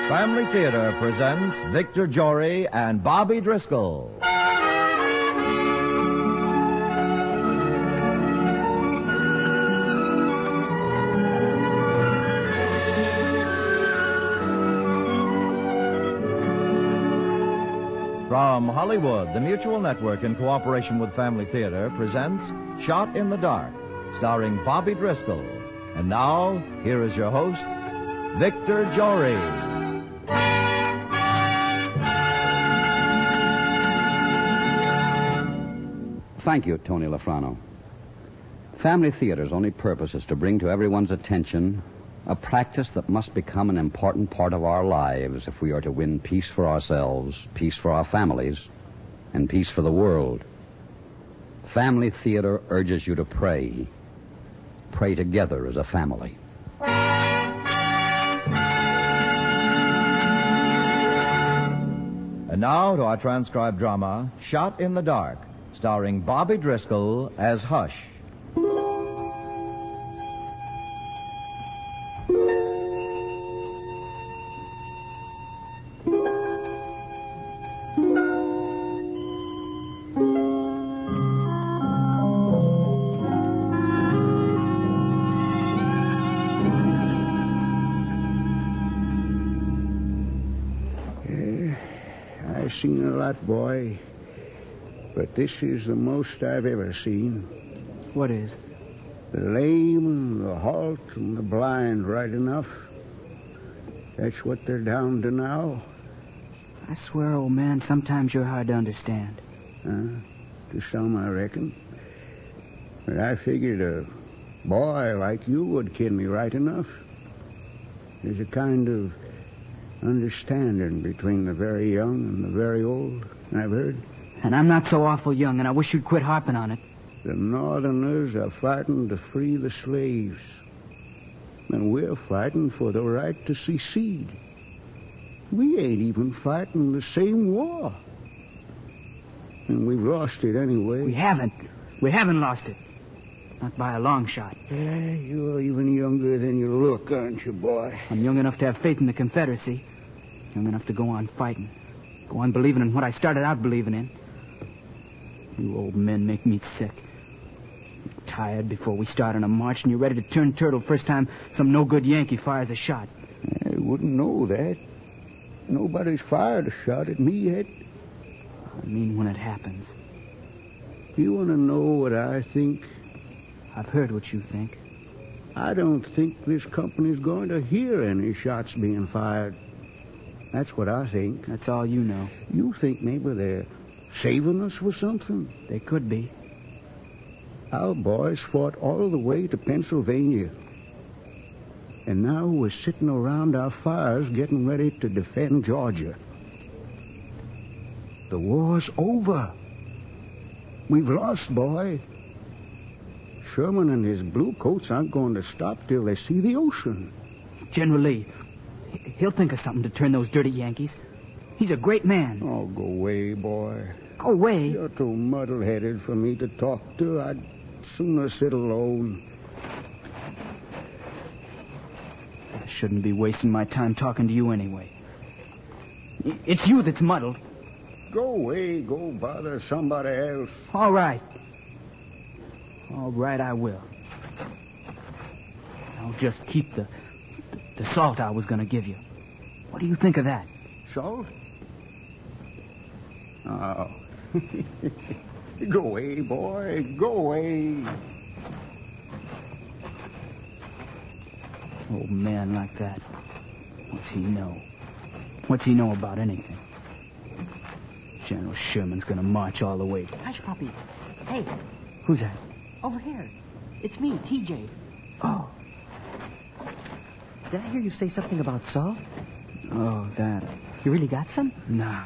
Family Theater presents Victor Jory and Bobby Driscoll. From Hollywood, the Mutual Network, in cooperation with Family Theater, presents Shot in the Dark, starring Bobby Driscoll. And now, here is your host, Victor Jory. Thank you, Tony Lafrano. Family Theater's only purpose is to bring to everyone's attention a practice that must become an important part of our lives if we are to win peace for ourselves, peace for our families, and peace for the world. Family Theater urges you to pray. Pray together as a family. And now to our transcribed drama, Shot in the Dark, starring Bobby Driscoll as Hush. I've seen a lot, boy, but this is the most I've ever seen. What is? The lame and the halt and the blind, right enough. That's what they're down to now. I swear, old man, sometimes you're hard to understand. To some, I reckon. But I figured a boy like you would kid me right enough. There's a kind of understanding between the very young and the very old, I've heard. And I'm not so awful young, and I wish you'd quit harping on it. The Northerners are fighting to free the slaves. And we're fighting for the right to secede. We ain't even fighting the same war. And we've lost it anyway. We haven't. We haven't lost it. Not by a long shot. Yeah, you're even younger than you look, aren't you, boy? I'm young enough to have faith in the Confederacy. Young enough to go on fighting. Go on believing in what I started out believing in. You old men make me sick. You're tired before we start on a march, and you're ready to turn turtle first time some no-good Yankee fires a shot. I wouldn't know that. Nobody's fired a shot at me yet. I mean when it happens. You want to know what I think? I've heard what you think. I don't think this company's going to hear any shots being fired. That's what I think. That's all you know. You think maybe they're saving us for something? They could be. Our boys fought all the way to Pennsylvania. And now we're sitting around our fires getting ready to defend Georgia. The war's over. We've lost, boy. Sherman and his bluecoats aren't going to stop till they see the ocean. General Lee, he'll think of something to turn those dirty Yankees. He's a great man. Oh, go away, boy. Go away? You're too muddle-headed for me to talk to. I'd sooner sit alone. I shouldn't be wasting my time talking to you anyway. It's you that's muddled. Go away. Go bother somebody else. All right. All right, I will. I'll just keep the salt I was going to give you. What do you think of that? Salt? Oh. Go away, boy. Go away. Old man like that. What's he know? What's he know about anything? General Sherman's going to march all the way. Hush, Poppy. Hey. Who's that? Over here. It's me, TJ. Oh. Did I hear you say something about salt? Oh, that. You really got some? No,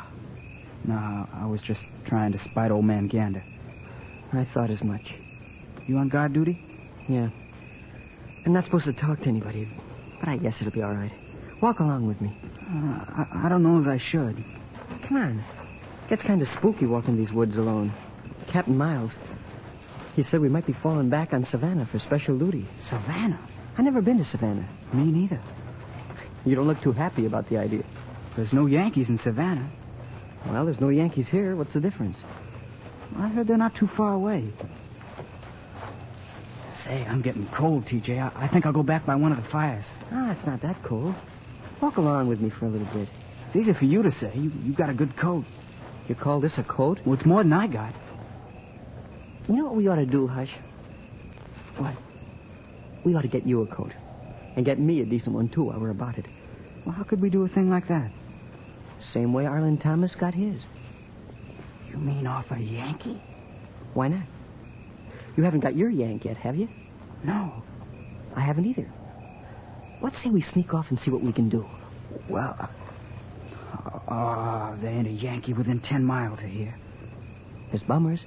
I was just trying to spite old man Gander. I thought as much. You on guard duty? Yeah. I'm not supposed to talk to anybody, but I guess it'll be all right. Walk along with me. I don't know as I should. Come on. Gets kind of spooky walking these woods alone. Captain Miles, he said we might be falling back on Savannah for special duty. Savannah? I've never been to Savannah. Me neither. You don't look too happy about the idea. There's no Yankees in Savannah. Well, there's no Yankees here. What's the difference? I heard they're not too far away. Say, I'm getting cold, TJ. I think I'll go back by one of the fires. Ah, it's not that cold. Walk along with me for a little bit. It's easy for you to say. You got a good coat. You call this a coat? Well, it's more than I got. You know what we ought to do, Hush? What? We ought to get you a coat. And get me a decent one, too, while we're about it. Well, how could we do a thing like that? Same way Arlen Thomas got his. You mean off a Yankee? Why not? You haven't got your Yank yet, have you? No. I haven't either. Let's say we sneak off and see what we can do. Well, there ain't a Yankee within 10 miles of here. There's bummers.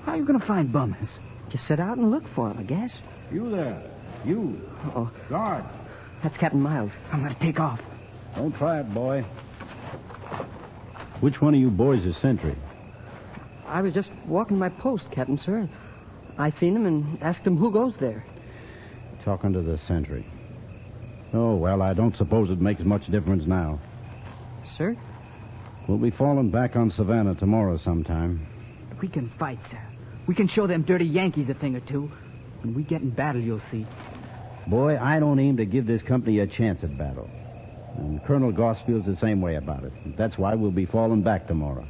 How are you going to find bummers? Just sit out and look for them, I guess. You there. You. Uh-oh. Guard. That's Captain Miles. I'm going to take off. Don't try it, boy. Which one of you boys is sentry? I was just walking my post, Captain, sir. I seen him and asked him who goes there. Talking to the sentry. Oh, well, I don't suppose it makes much difference now. Sir? We'll be falling back on Savannah tomorrow sometime. We can fight, sir. We can show them dirty Yankees a thing or two. When we get in battle, you'll see. Boy, I don't aim to give this company a chance at battle. And Colonel Goss feels the same way about it. That's why we'll be falling back tomorrow.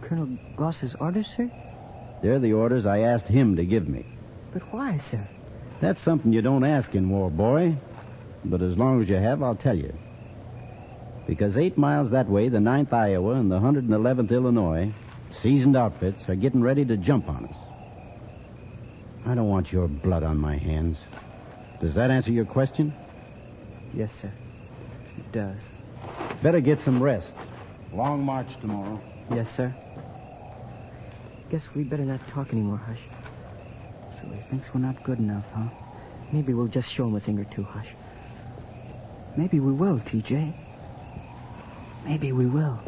Colonel Goss's orders, sir? They're the orders I asked him to give me. But why, sir? That's something you don't ask in war, boy. But as long as you have, I'll tell you. Because 8 miles that way, the 9th Iowa and the 111th Illinois, seasoned outfits, are getting ready to jump on us. I don't want your blood on my hands. Does that answer your question? Yes, sir. It does. Better get some rest. Long march tomorrow. Yes, sir. Guess we better not talk anymore, Hush. So he thinks we're not good enough, huh? Maybe we'll just show him a thing or two, Hush. Maybe we will, TJ. Maybe we will.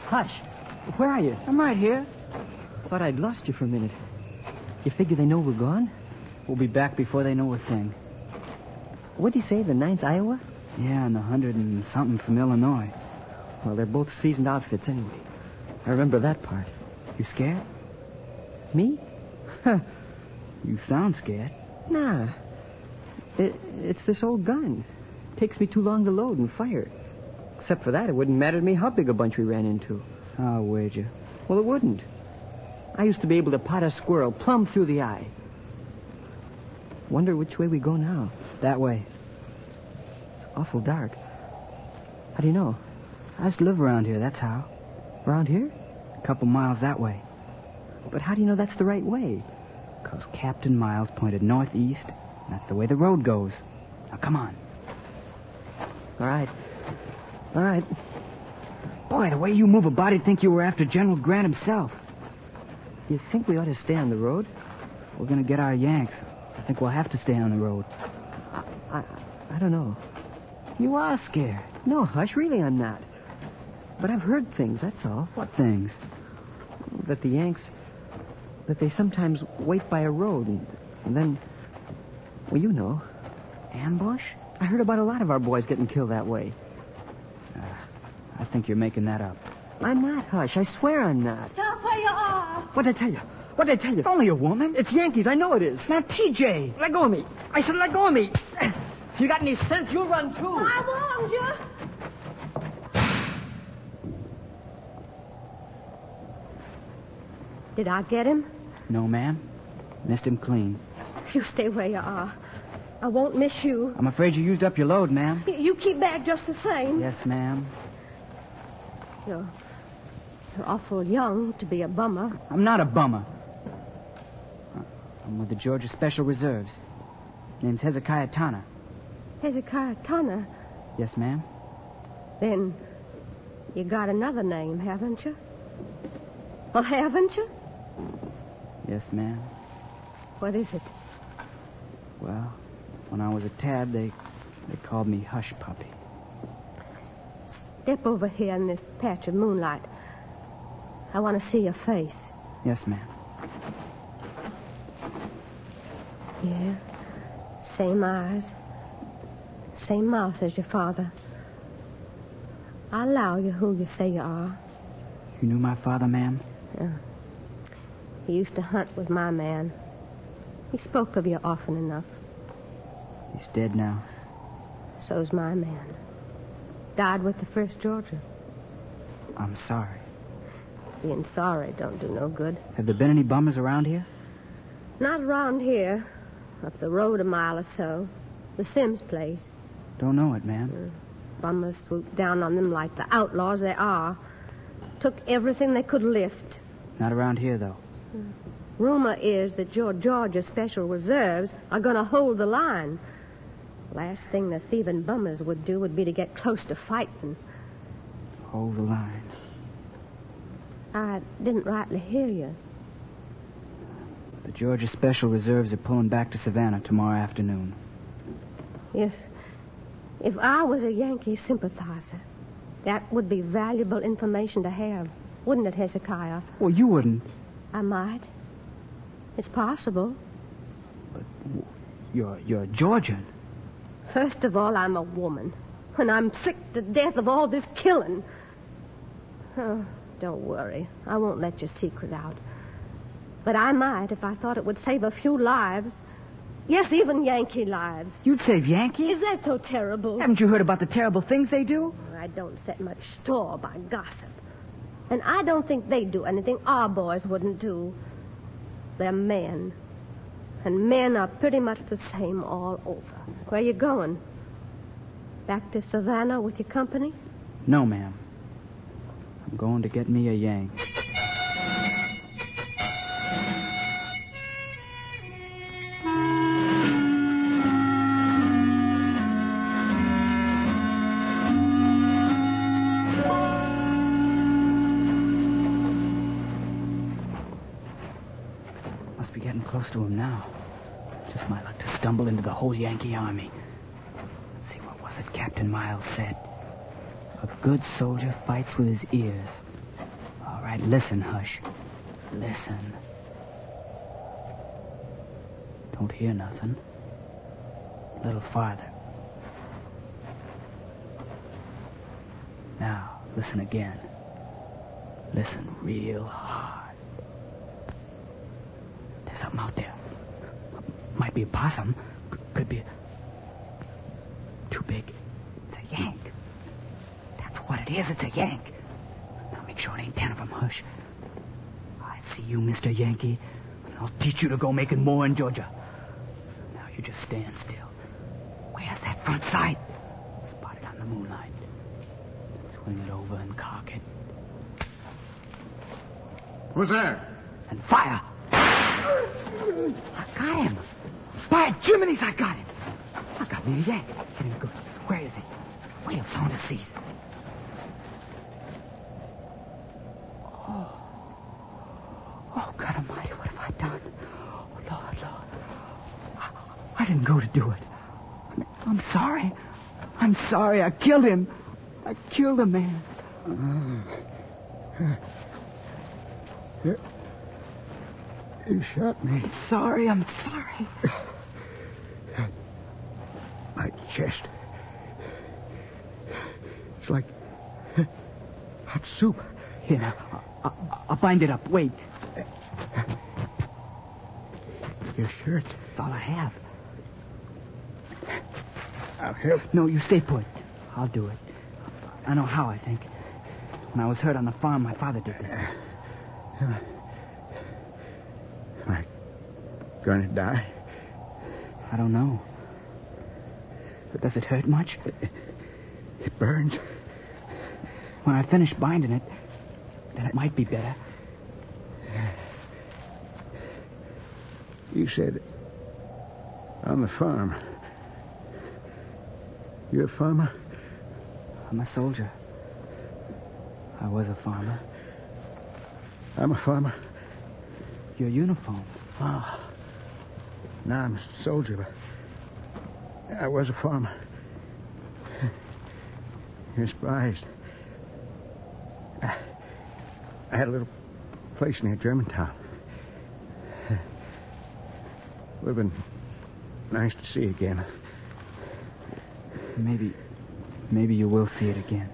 Hush! Where are you? I'm right here. Thought I'd lost you for a minute. You figure they know we're gone? We'll be back before they know a thing. What'd you say, the 9th Iowa? Yeah, and the 100 and something from Illinois. Well, they're both seasoned outfits anyway. I remember that part. You scared? Me? You sound scared. Nah. It's this old gun. Takes me too long to load and fire. Except for that, it wouldn't matter to me how big a bunch we ran into. I'll wager. Well, it wouldn't. I used to be able to pot a squirrel plumb through the eye. Wonder which way we go now. That way. It's awful dark. How do you know? I used to live around here, that's how. Around here? A couple miles that way. But how do you know that's the right way? Because Captain Miles pointed northeast. That's the way the road goes. Now, come on. All right. All right. Boy, the way you move about, I'd think you were after General Grant himself. You think we ought to stay on the road? If we're going to get our Yanks, I think we'll have to stay on the road. I don't know. You are scared. No, Hush, really I'm not. But I've heard things, that's all. What things? That the Yanks... that they sometimes wait by a road and then... well, you know. Ambush? I heard about a lot of our boys getting killed that way. I think you're making that up. I'm not, Hush. I swear I'm not. Stop where you are. What'd I tell you? What'd I tell you? It's only a woman. It's Yankees. I know it is. Now, TJ. Let go of me. I said let go of me. If you got any sense, you'll run, too. I warned you. Did I get him? No, ma'am. Missed him clean. You stay where you are. I won't miss you. I'm afraid you used up your load, ma'am. You keep back just the same. Yes, ma'am. You're awful young to be a bummer. I'm not a bummer. I'm with the Georgia Special Reserves. Name's Hezekiah Tanner. Hezekiah Tanner. Yes, ma'am. Then you got another name, haven't you? Well, haven't you? Yes, ma'am. What is it? Well, when I was a tad, they called me Hush Puppy. step over here in this patch of moonlight. I want to see your face. Yes, ma'am. Yeah. Same eyes. Same mouth as your father. I'll allow you who you say you are. You knew my father, ma'am? Yeah. He used to hunt with my man. He spoke of you often enough. He's dead now. So's my man. Died with the 1st Georgia. I'm sorry. Being sorry don't do no good. Have there been any bummers around here? Not around here. Up the road a mile or so. The Sims place. Don't know it, ma'am. Bummers swooped down on them like the outlaws they are. Took everything they could lift. Not around here, though. Rumor is that your Georgia Special Reserves are going to hold the line. Last thing the thieving bummers would do would be to get close to fighting. Hold the line. I didn't rightly hear you. The Georgia Special Reserves are pulling back to Savannah tomorrow afternoon. If I was a Yankee sympathizer, that would be valuable information to have, wouldn't it, Hezekiah? Well, you wouldn't. I might. It's possible. But you're Georgian. First of all, I'm a woman, and I'm sick to death of all this killing. Oh, don't worry. I won't let your secret out. But I might if I thought it would save a few lives. Yes, even Yankee lives. You'd save Yankees? Is that so terrible? Haven't you heard about the terrible things they do? I don't set much store by gossip. And I don't think they'd do anything our boys wouldn't do. They're men. And men are pretty much the same all over. Where you going? Back to Savannah with your company? No, ma'am. I'm going to get me a Yank. Must be getting close to him now. Just my luck to stumble into the whole Yankee army. Let's see, what was it Captain Miles said? A good soldier fights with his ears. All right, listen, Hush. Listen. Don't hear nothing. A little farther. Now, listen again. Listen real hard. There's something out there. Might be a possum. Could be too big. It's a Yank. That's what it is. It's a Yank. Now make sure it ain't 10 of them. Hush. I see you, Mr. Yankee, and I'll teach you to go making more in Georgia. Now you just stand still. Where's that front sight? Spot it on the moonlight. Swing it over and cock it. Who's there? And fire! I got him. By Jiminy's, I got him. I got me a Yank. Get him good. Where is he? Whale Saunders sees. Oh, God Almighty, what have I done? Oh, Lord. I didn't go to do it. I'm sorry. I'm sorry. I killed him. I killed a man. You shot me. I'm sorry. My chest. It's like hot soup. Here, now. I'll bind it up. Wait. Your shirt. It's all I have. I'll help. No, you stay put. I'll do it. I know how, I think. When I was hurt on the farm, my father did this. Am I gonna die? I don't know. But does it hurt much? It burns. When I finish binding it, then it might be better. You said on the farm. You a farmer? I'm a soldier. I was a farmer. I'm a farmer. Your uniform. Oh. Now I'm a soldier, but I was a farmer. You're surprised. I had a little place near Germantown. Would have been nice to see you again. Maybe you will see it again.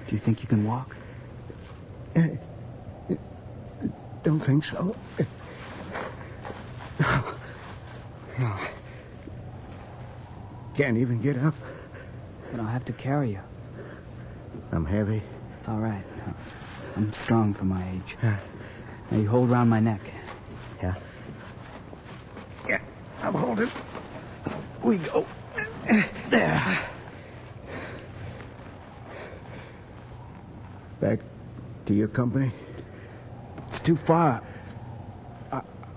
Do you think you can walk? Don't think so. No. Can't even get up. Then I'll have to carry you. I'm heavy. It's all right. I'm strong for my age. Now you hold round my neck. Yeah. Yeah, I'm holding. We go. There. Back to your company? It's too far.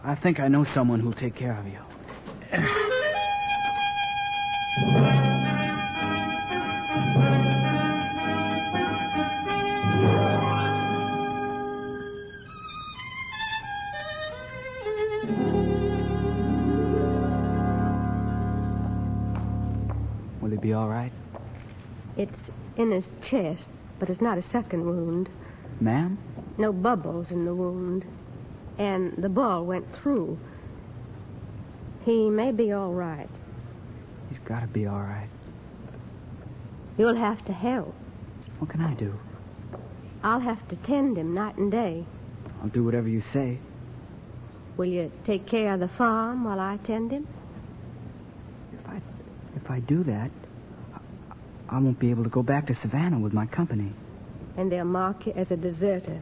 I think I know someone who'll take care of you. Will he be all right? It's in his chest, but it's not a second wound. Ma'am? No bubbles in the wound. And the ball went through. He may be all right. He's got to be all right. You'll have to help. What can I do? I'll have to tend him night and day. I'll do whatever you say. Will you take care of the farm while I tend him? If I do that, I won't be able to go back to Savannah with my company. And they'll mark you as a deserter.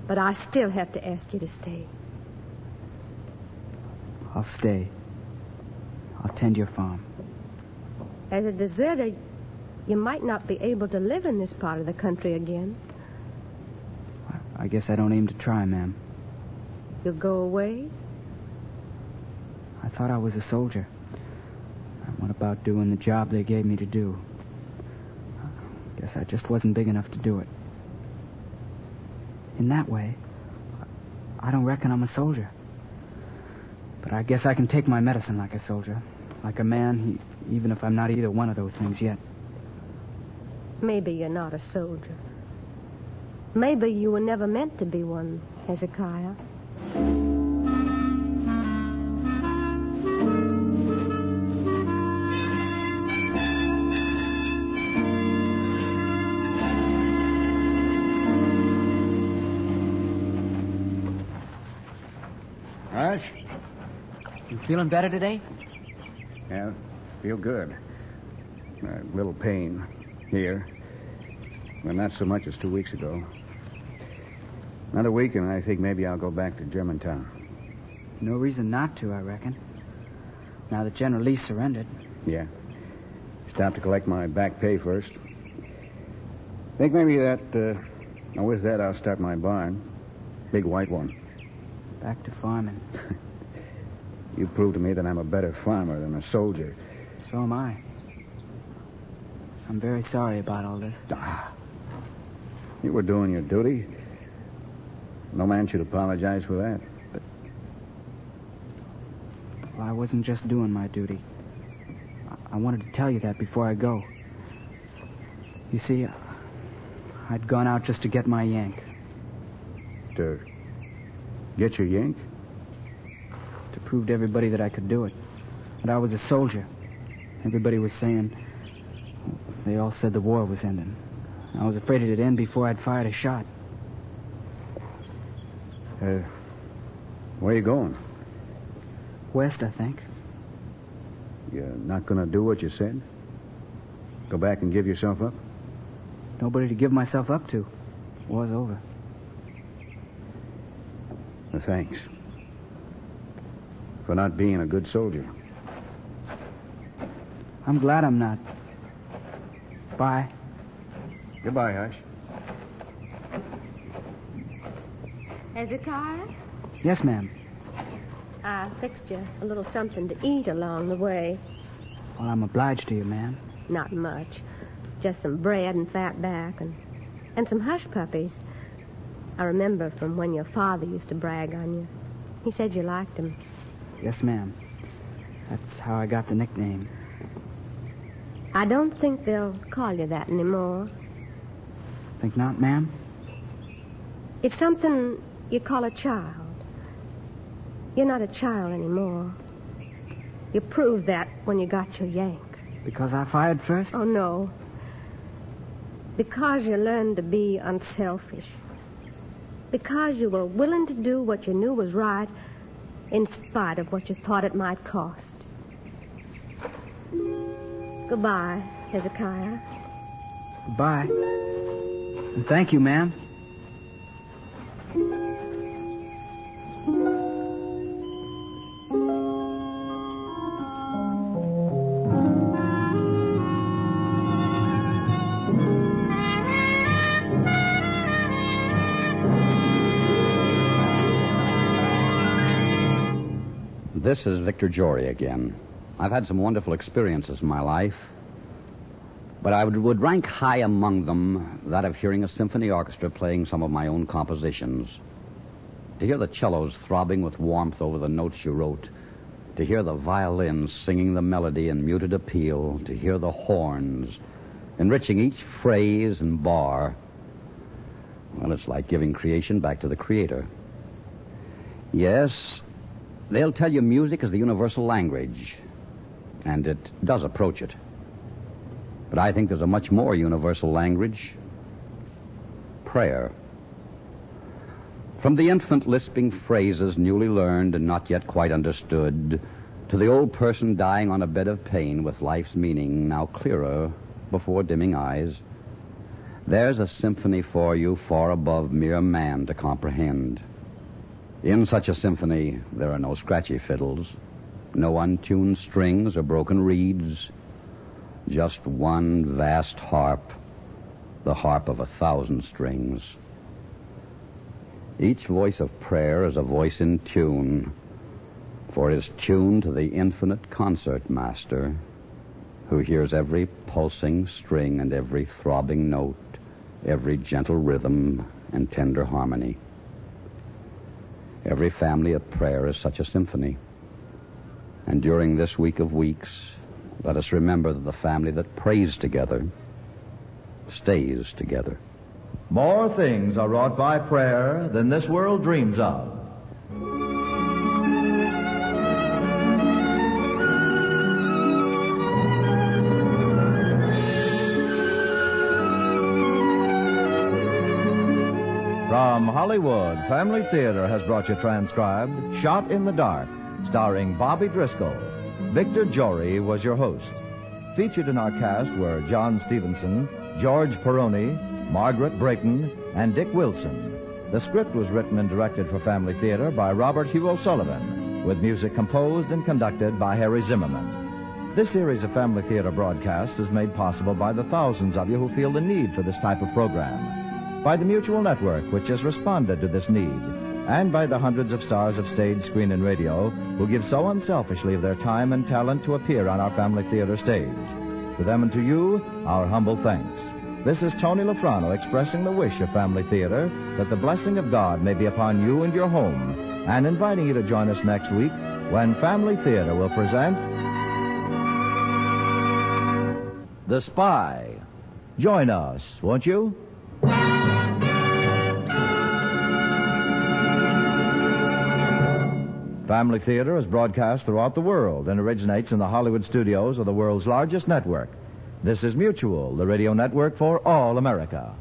But I still have to ask you to stay. I'll stay. I'll tend your farm. As a deserter, you might not be able to live in this part of the country again. I guess I don't aim to try, ma'am. You'll go away? I thought I was a soldier. What about doing the job they gave me to do? Guess I just wasn't big enough to do it. In that way, I don't reckon I'm a soldier. But I guess I can take my medicine like a soldier. Like a man, even if I'm not either one of those things yet. Maybe you're not a soldier. Maybe you were never meant to be one, Hezekiah. Rush? You feeling better today? Yeah, feel good. A little pain here, but not so much as 2 weeks ago. Another week, and I think maybe I'll go back to Germantown. No reason not to, I reckon. Now that General Lee surrendered. Yeah. Stop to collect my back pay first. Think maybe with that, I'll start my barn. Big white one. Back to farming. You proved to me that I'm a better farmer than a soldier. So am I. I'm very sorry about all this. You were doing your duty. No man should apologize for that. Well, I wasn't just doing my duty. I wanted to tell you that before I go. You see, I'd gone out just to get my yank. To get your yank? To prove to everybody that I could do it. That I was a soldier. Everybody was saying... They all said the war was ending. I was afraid it'd end before I'd fired a shot. Where you going? West, I think. You're not going to do what you said? Go back and give yourself up? Nobody to give myself up to. War's over. Well, thanks. For not being a good soldier. I'm glad I'm not. Bye. Goodbye, Hush. Hezekiah? Yes, ma'am. I fixed you a little something to eat along the way. Well, I'm obliged to you, ma'am. Not much. Just some bread and fat back and some hush puppies. I remember from when your father used to brag on you. He said you liked them. Yes, ma'am. That's how I got the nickname. I don't think they'll call you that anymore. Think not, ma'am? It's something you call a child. You're not a child anymore. You proved that when you got your yank. Because I fired first? Oh, no. Because you learned to be unselfish. Because you were willing to do what you knew was right in spite of what you thought it might cost. Goodbye, Hezekiah. Goodbye. And thank you, ma'am. This is Victor Jory again. I've had some wonderful experiences in my life, but I would rank high among them that of hearing a symphony orchestra playing some of my own compositions. To hear the cellos throbbing with warmth over the notes you wrote, to hear the violins singing the melody in muted appeal, to hear the horns enriching each phrase and bar, well, it's like giving creation back to the Creator. Yes, they'll tell you music is the universal language, and it does approach it. But I think there's a much more universal language: prayer. From the infant lisping phrases newly learned and not yet quite understood, to the old person dying on a bed of pain with life's meaning now clearer before dimming eyes, there's a symphony for you far above mere man to comprehend. In such a symphony, there are no scratchy fiddles, no untuned strings or broken reeds, just one vast harp, the harp of 1,000 strings. Each voice of prayer is a voice in tune, for it is tuned to the infinite concert master, who hears every pulsing string and every throbbing note, every gentle rhythm and tender harmony. Every family of prayer is such a symphony. And during this week of weeks, let us remember that the family that prays together stays together. More things are wrought by prayer than this world dreams of. From Hollywood, Family Theater has brought you transcribed Shot in the Dark, starring Bobby Driscoll. Victor Jory was your host. Featured in our cast were John Stevenson, George Peroni, Margaret Brayton, and Dick Wilson. The script was written and directed for Family Theater by Robert Hugh O'Sullivan, with music composed and conducted by Harry Zimmerman. This series of Family Theater broadcasts is made possible by the thousands of you who feel the need for this type of program, by the Mutual Network, which has responded to this need, and by the hundreds of stars of stage, screen, and radio who give so unselfishly of their time and talent to appear on our Family Theater stage. To them and to you, our humble thanks. This is Tony Lafrano expressing the wish of Family Theater that the blessing of God may be upon you and your home, and inviting you to join us next week when Family Theater will present The Spy. Join us, won't you? Family Theater is broadcast throughout the world and originates in the Hollywood studios of the world's largest network. This is Mutual, the radio network for all America.